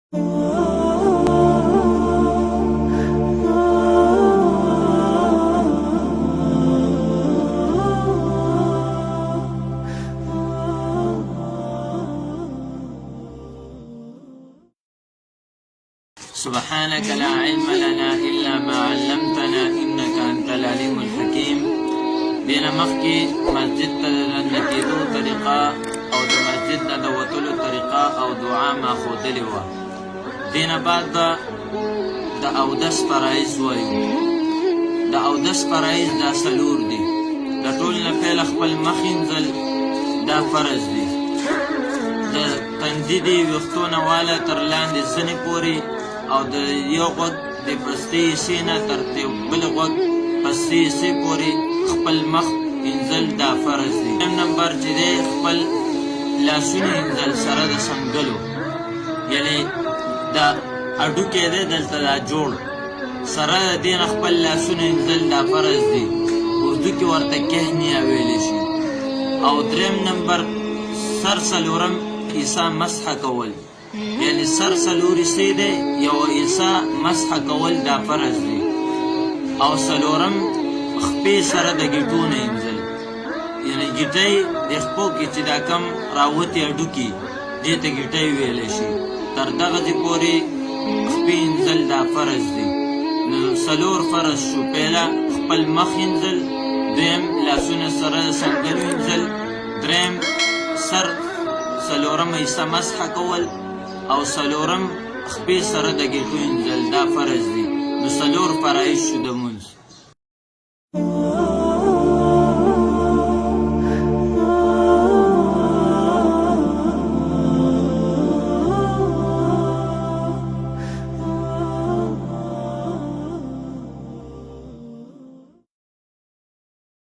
سبحانك لا علم لنا إلا ما علمتنا إنك أنت العليم الحكيم. دينا مخكي مسجد تنكيدو طريقة أو د مسجد د وتلو طريقة أو دعا ما خودلی و. دينا بعد د اودس فرایض وایو. د اودس فرایض دا سلور دي. د ټول نه پیل خپل مخینځل دا فرض دي. د تندیدي وختونه والا تر لاندې سنې پورې او د یو غوږ د پستې سینه تر بل غوږ پستې سې پورې خپل مخ انځل دا فرض دي. نمبر چې دی خپل لاسونه انځل سره د سنګلو، یعنی دا اډوکی دی دلته دا جوړ سره د دې نه خپل لاسونه انځل دا فرض دي. اردو کې ورته کهنیه ویلی شي. او دریم نمبر سر څلورم عیسا مسح کول، یعنی سر څلور حصې دی یو عیسا مسح کول دا فرض دی. او څلورم خپې سره د ګیټو نه انځل، یعنی ګیټۍ د خپو کې چې دا کم راوتې هډوکي دې ته ګیټۍ ویلی شي. تر دغه ځای پورې خپې انځل دا فرض دی. نو څلور فرض شو. پیله خپل مخ انځل، دویم لاسونه سره د سنګلو انځل، دریم سر څلورم حصه مسح کول او څلورم خپې سره د ګیټو انځل دا فرض دي. نو څلور فرایض شو د